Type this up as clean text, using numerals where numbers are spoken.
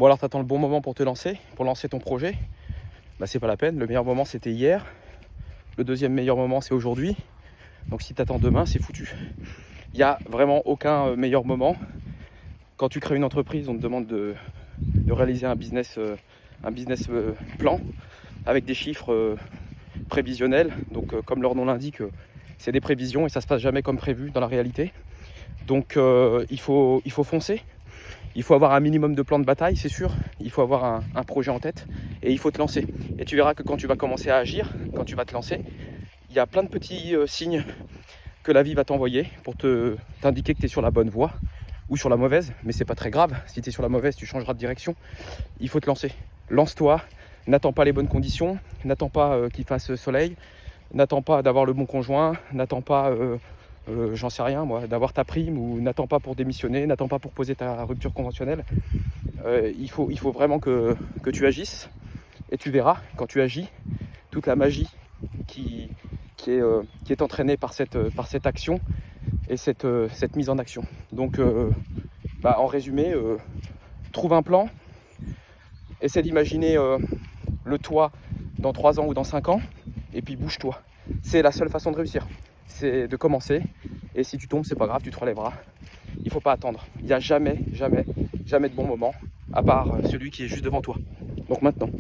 Bon alors tu attends le bon moment pour te lancer, pour lancer ton projet. Bah c'est pas la peine, le meilleur moment c'était hier. Le deuxième meilleur moment c'est aujourd'hui. Donc si tu attends demain, c'est foutu. Il n'y a vraiment aucun meilleur moment. Quand tu crées une entreprise, on te demande de réaliser un business plan avec des chiffres prévisionnels. Donc comme leur nom l'indique, c'est des prévisions et ça se passe jamais comme prévu dans la réalité. Donc il faut foncer. Il faut avoir un minimum de plan de bataille, c'est sûr. Il faut avoir un projet en tête et il faut te lancer. Et tu verras que quand tu vas commencer à agir, quand tu vas te lancer, il y a plein de petits signes que la vie va t'envoyer pour t'indiquer que tu es sur la bonne voie ou sur la mauvaise. Mais c'est pas très grave. Si tu es sur la mauvaise, tu changeras de direction. Il faut te lancer. Lance-toi. N'attends pas les bonnes conditions. N'attends pas qu'il fasse soleil. N'attends pas d'avoir le bon conjoint. N'attends pas... j'en sais rien moi, d'avoir ta prime, ou n'attends pas pour démissionner, n'attends pas pour poser ta rupture conventionnelle. Il faut vraiment que tu agisses et tu verras quand tu agis toute la magie qui est entraînée par cette action et cette mise en action. Donc en résumé, trouve un plan, essaie d'imaginer le toi dans 3 ans ou dans 5 ans et puis bouge-toi. C'est la seule façon de réussir. C'est de commencer, et si tu tombes, c'est pas grave, tu te relèveras. Il faut pas attendre. Il n'y a jamais de bon moment, à part celui qui est juste devant toi. Donc maintenant.